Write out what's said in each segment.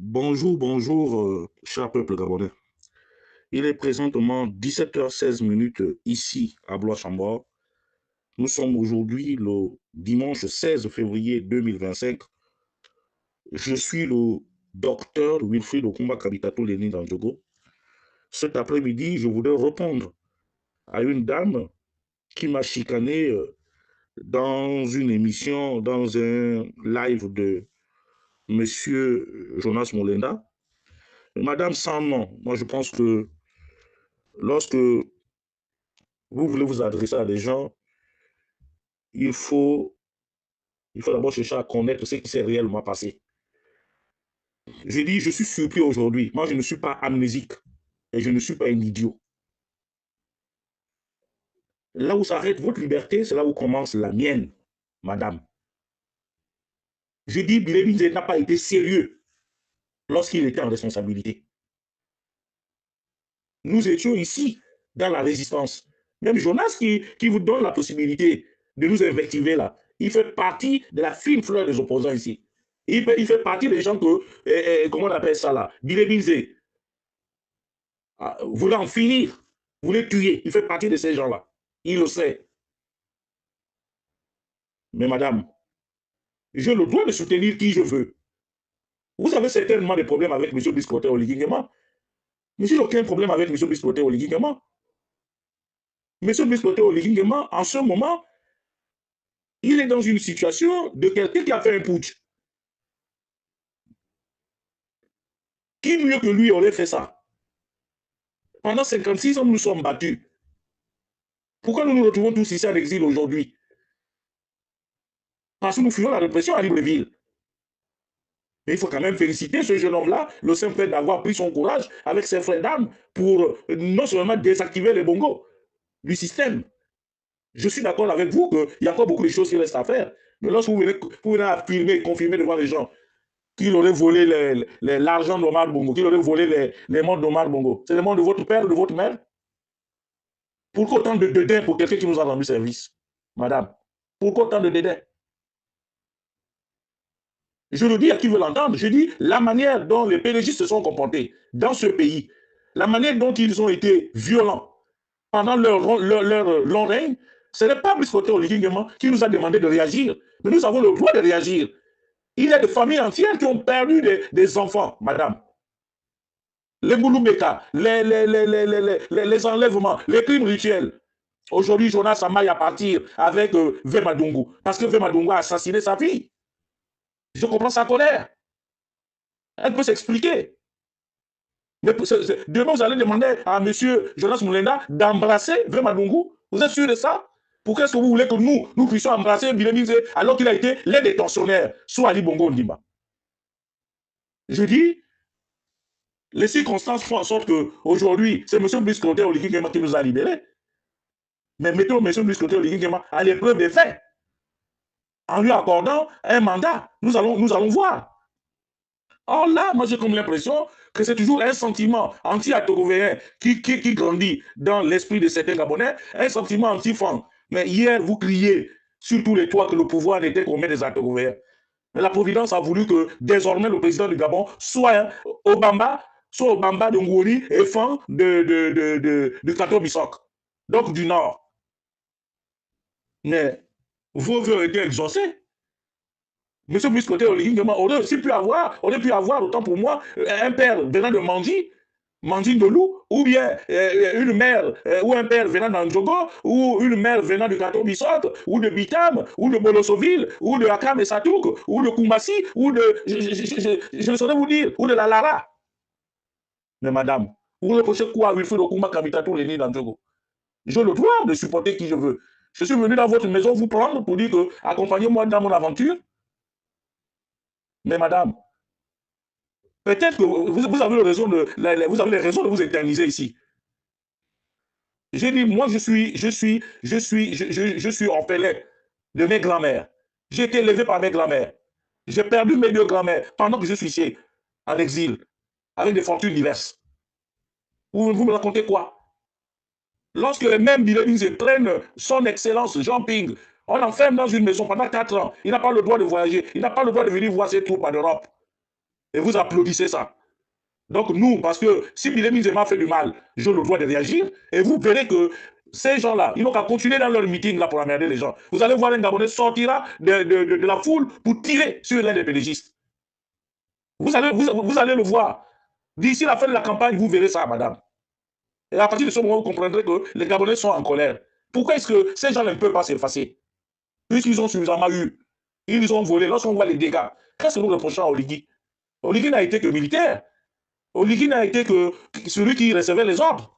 Bonjour, bonjour, cher peuple gabonais. Il est présentement 17h16 ici à Blois-Chambord. Nous sommes aujourd'hui le dimanche 16 février 2025. Je suis le docteur Wilfried Okumba Kabitato Lénine Danjogo. Cet après-midi, je voudrais répondre à une dame qui m'a chicané dans une émission, dans un live de Monsieur Jonas Molenda. Madame sans nom, moi je pense que lorsque vous voulez vous adresser à des gens, il faut, il faut d'abord chercher à connaître ce qui s'est réellement passé. Je dis, je suis surpris aujourd'hui. Moi, je ne suis pas amnésique et je ne suis pas un idiot. Là où s'arrête votre liberté, c'est là où commence la mienne, madame. Je dis, Billy n'a pas été sérieux lorsqu'il était en responsabilité. Nous étions ici, dans la résistance. Même Jonas qui vous donne la possibilité de nous invectiver là, il fait partie de la fine fleur des opposants ici. Il fait partie des gens que, comment on appelle ça là, Billy voulait en finir, voulait tuer. Il fait partie de ces gens-là. Il le sait. Mais madame, j'ai le droit de soutenir qui je veux. Vous avez certainement des problèmes avec M. Biscoté Oligingema. Mais j'ai aucun problème avec M. Biscoté Oligingema. M. Biscoté Oligingema, en ce moment, il est dans une situation de quelqu'un qui a fait un putsch. Qui mieux que lui aurait fait ça? Pendant 56 ans, nous nous sommes battus. Pourquoi nous nous retrouvons tous ici en exil aujourd'hui? Parce que nous fuyons la répression à Libreville. Mais il faut quand même féliciter ce jeune homme-là, le simple fait d'avoir pris son courage avec ses frères d'armes pour non seulement désactiver les bongos du système. Je suis d'accord avec vous qu'il y a encore beaucoup de choses qui restent à faire. Mais lorsque vous venez affirmer, confirmer devant les gens qu'il aurait volé l'argent d'Omar Bongo, qu'il aurait volé les montres d'Omar Bongo, c'est les montres de votre père ou de votre mère? Pourquoi autant de dédain pour quelqu'un qui nous a rendu service, madame? Pourquoi autant de dédain? Je le dis à qui veut l'entendre, je dis la manière dont les PDG se sont comportés dans ce pays, la manière dont ils ont été violents pendant leur long règne, ce n'est pas Brice Oligingema qui nous a demandé de réagir, mais nous avons le droit de réagir. Il y a des familles entières qui ont perdu des enfants, madame. Les Mouloumeka, les enlèvements, les crimes rituels. Aujourd'hui, Jonas Amaï à partir avec Vemadungu, parce que Vemadungu a assassiné sa fille. Je comprends sa colère. Elle peut s'expliquer. Mais demain, vous allez demander à M. Jonas Moulenda d'embrasser Vemadungu. Vous êtes sûr de ça? Pourquoi est-ce que vous voulez que nous puissions embrasser Bilemizé alors qu'il a été l'un des tortionnaires sous Ali Bongo Ndimba? Je dis, les circonstances font en sorte qu'aujourd'hui, c'est M. Biscoté Oligingema qui nous a libérés. Mais mettons M. Biscoté Oligingema à l'épreuve des faits. En lui accordant un mandat, nous allons voir. Or là, moi j'ai comme l'impression que c'est toujours un sentiment anti-atogovéen qui grandit dans l'esprit de certains Gabonais, un sentiment anti-fan. Mais hier, vous criez sur tous les toits que le pouvoir n'était qu'aux mains des atogovéens. Mais la Providence a voulu que désormais le président du Gabon soit Obamba de Ngouori et fan de Kato Bissok, donc du Nord. Mais vos vœux ont été exaucés. Monsieur Biscoté Oligingema aurait aussi pu avoir, autant pour moi, un père venant de Mandine de Loup, ou bien une mère ou un père venant d'Andjogo, ou une mère venant de Kato Bissot, ou de Bitam, ou de Bolosoville, ou de Akam et Satouk, ou de Kumbasi, ou de, je ne saurais vous dire, ou de la Lara. Mais madame, vous reprochez quoi à Wilfried Okumba Kabitato Lénine d'Andjogo? J'ai le droit de supporter qui je veux. Je suis venu dans votre maison vous prendre pour dire que accompagnez-moi dans mon aventure. Mais madame, peut-être que vous avez les raisons de vous éterniser ici. J'ai dit, moi, je suis orphelin de mes grands-mères. J'ai été élevé par mes grands-mères. J'ai perdu mes deux grands-mères pendant que je suis ici, en exil, avec des fortunes diverses. Vous me racontez quoi? Lorsque les mêmes Bilebins prennent son excellence Jean Ping, on l'enferme dans une maison pendant 4 ans. Il n'a pas le droit de voyager. Il n'a pas le droit de venir voir ses troupes en Europe. Et vous applaudissez ça. Donc nous, parce que si Billy Zema fait du mal, j'ai le droit de réagir. Et vous verrez que ces gens-là, ils n'ont qu'à continuer dans leur meeting là pour emmerder les gens. Vous allez voir un Gabonais sortira de la foule pour tirer sur l'un des pédégistes. Vous allez le voir. D'ici la fin de la campagne, vous verrez ça, madame. Et à partir de ce moment, vous comprendrez que les Gabonais sont en colère. Pourquoi est-ce que ces gens ne peuvent pas s'effacer? Puisqu'ils ont suffisamment eu. Ils ont volé. Lorsqu'on voit les dégâts, qu'est-ce que nous reprochons à Oligui? Oligui n'a été que militaire. Oligui n'a été que celui qui recevait les ordres.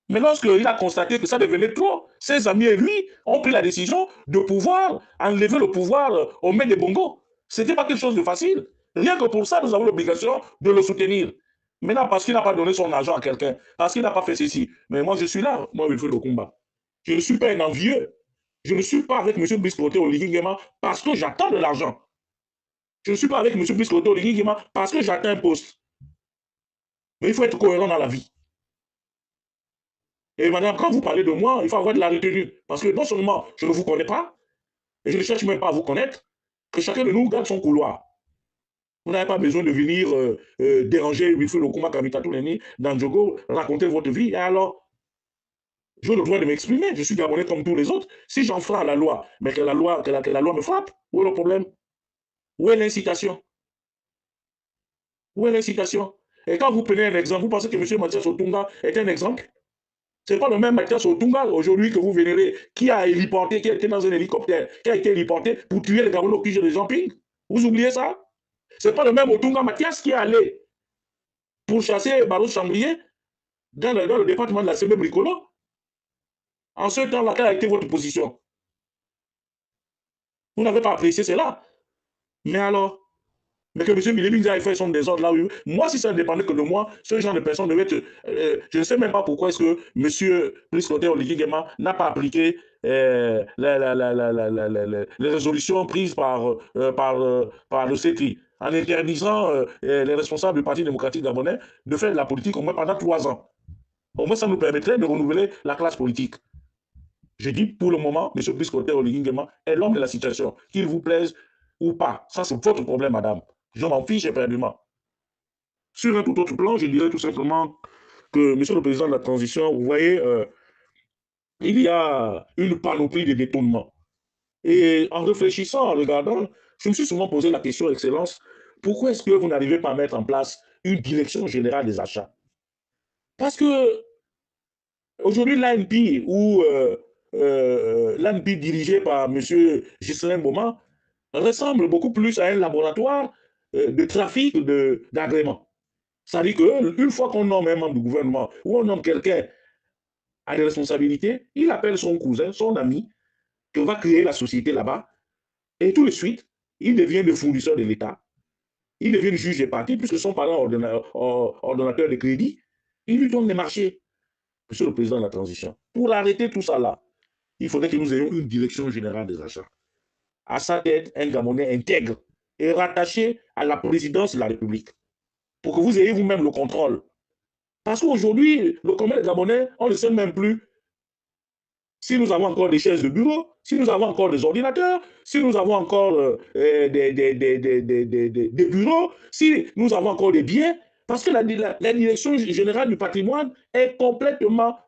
Mais lorsqu'il a constaté que ça devenait trop, ses amis et lui ont pris la décision de pouvoir enlever le pouvoir aux mains des Bongo. Ce n'était pas quelque chose de facile. Rien que pour ça, nous avons l'obligation de le soutenir. Maintenant, parce qu'il n'a pas donné son argent à quelqu'un, parce qu'il n'a pas fait ceci. Mais moi, je suis là, moi, il faut le combat. Je ne suis pas un envieux. Je ne suis pas avec M. Biscoté au Ligingema parce que j'attends de l'argent. Je ne suis pas avec M. Biscoté au Ligingema parce que j'attends un poste. Mais il faut être cohérent dans la vie. Et madame, quand vous parlez de moi, il faut avoir de la retenue. Parce que non seulement je ne vous connais pas, et je ne cherche même pas à vous connaître, que chacun de nous garde son couloir. Vous n'avez pas besoin de venir déranger Wilfried Okuma Kamita Touleni dans Djogo, raconter votre vie. Et alors, j'ai le droit de m'exprimer. Je suis Gabonais comme tous les autres. Si j'en ferai à la loi, mais que la loi me frappe, où est le problème? Où est l'incitation? Où est l'incitation? Et quand vous prenez un exemple, vous pensez que M. Mathias Otunga est un exemple? Ce n'est pas le même Mathias Otunga aujourd'hui que vous vénérez, qui a héliporté, qui a été dans un hélicoptère, qui a été héliporté pour tuer les Gabonais au QG de Jean-Ping. Vous oubliez ça? Ce n'est pas le même Otunga Mathias qui est allé pour chasser Barros Chambrier dans le département de la CB Bricolo. En ce temps-là, quelle a été votre position? Vous n'avez pas apprécié cela. Mais alors, mais que M. Billy ait fait son désordre là, oui. Moi, si ça ne dépendait que de moi, ce genre de personne devait être. Je ne sais même pas pourquoi est-ce que M. Priscoté Oligui Guéma n'a pas appliqué les résolutions prises par le CETI en interdisant les responsables du Parti démocratique gabonais de faire de la politique au moins pendant 3 ans. Au moins, ça nous permettrait de renouveler la classe politique. Je dis pour le moment, M. Priscoté Oligui Guéma est l'homme de la situation, qu'il vous plaise ou pas. Ça, c'est votre problème, madame. Je m'en fiche éperdument. Sur un tout autre plan, je dirais tout simplement que, Monsieur le Président de la Transition, vous voyez, il y a une panoplie de détournements. Et en réfléchissant, en regardant, je me suis souvent posé la question, Excellence, pourquoi est-ce que vous n'arrivez pas à mettre en place une direction générale des achats? Parce que aujourd'hui, l'ANP ou l'ANP dirigé par M. Ghislain Beaumont ressemble beaucoup plus à un laboratoire de trafic d'agréments. Ça veut dire qu'une fois qu'on nomme un membre du gouvernement ou on nomme quelqu'un à des responsabilités, il appelle son cousin, son ami, qui va créer la société là-bas, et tout de suite, il devient le fournisseur de l'État. Il devient juge des partis, puisque son parent ordonnateur de crédit, il lui donne les marchés, Monsieur le Président de la Transition. Pour arrêter tout ça là, il faudrait que nous ayons une direction générale des achats. À sa tête, un Gabonais intègre et rattaché à la présidence de la République, pour que vous ayez vous-même le contrôle. Parce qu'aujourd'hui, le commerce gabonais, on ne sait même plus si nous avons encore des chaises de bureau, si nous avons encore des ordinateurs, si nous avons encore des bureaux, si nous avons encore des biens, parce que la direction générale du patrimoine est complètement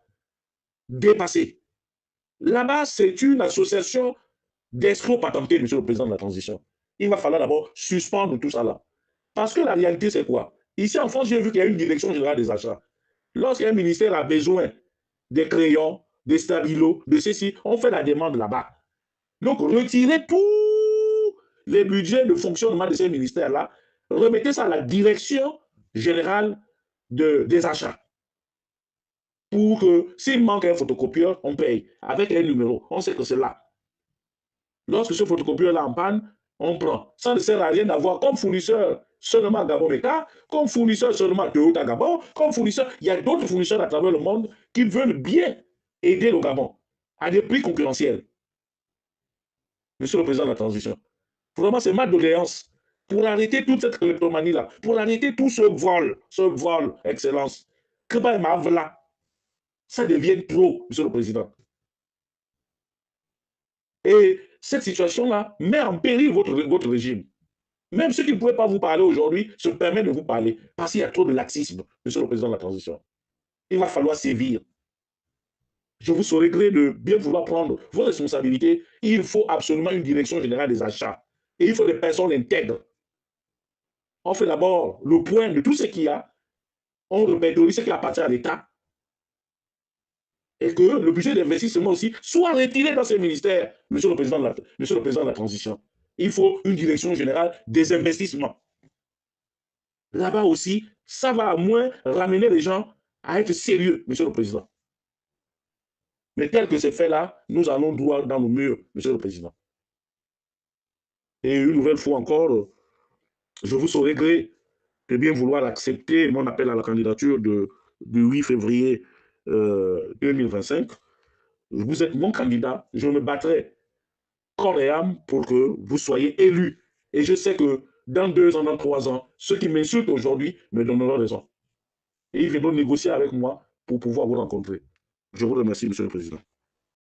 dépassée. Là-bas, c'est une association d'escrocs patentés, Monsieur le Président de la Transition. Il va falloir d'abord suspendre tout ça là. Parce que la réalité, c'est quoi? Ici en France, j'ai vu qu'il y a une direction générale des achats. Lorsqu'un ministère a besoin des crayons, des stabilos, de ceci, on fait la demande là-bas. Donc, retirez tous les budgets de fonctionnement de ces ministères-là, remettez ça à la direction générale des achats. Pour que s'il manque un photocopieur, on paye avec un numéro. On sait que c'est là. Lorsque ce photocopieur est en panne, on prend. Ça ne sert à rien d'avoir comme fournisseur seulement Gabon Meka, comme fournisseur seulement Toyota Gabon, comme fournisseur. Il y a d'autres fournisseurs à travers le monde qui veulent bien aider le Gabon à des prix concurrentiels. Monsieur le Président de la Transition, vraiment, c'est ma doléance pour arrêter toute cette kleptomanie-là, pour arrêter tout ce vol, Excellence. Que là, ça devient trop, Monsieur le Président. Et cette situation-là met en péril votre régime. Même ceux qui ne pouvaient pas vous parler aujourd'hui se permettent de vous parler parce qu'il y a trop de laxisme, monsieur le président de la transition. Il va falloir sévir. Je vous saurai gré de bien vouloir prendre vos responsabilités. Il faut absolument une direction générale des achats. Et il faut des personnes intègres. On fait d'abord le point de tout ce qu'il y a. On répertorie ce qui appartient à l'État. Et que le budget d'investissement aussi soit retiré dans ces ministères, monsieur le président de la transition. Il faut une direction générale des investissements. Là-bas aussi, ça va à moins ramener les gens à être sérieux, monsieur le président. Mais tel que c'est fait là, nous allons droit dans le mur, monsieur le président. Et une nouvelle fois encore, je vous saurai gré de bien vouloir accepter mon appel à la candidature du 8 février 2025. Vous êtes mon candidat, je me battrai corps et âme pour que vous soyez élu. Et je sais que dans 2 ans, dans 3 ans, ceux qui m'insultent aujourd'hui me donneront raison. Et ils viendront négocier avec moi pour pouvoir vous rencontrer. Je vous remercie, monsieur le président.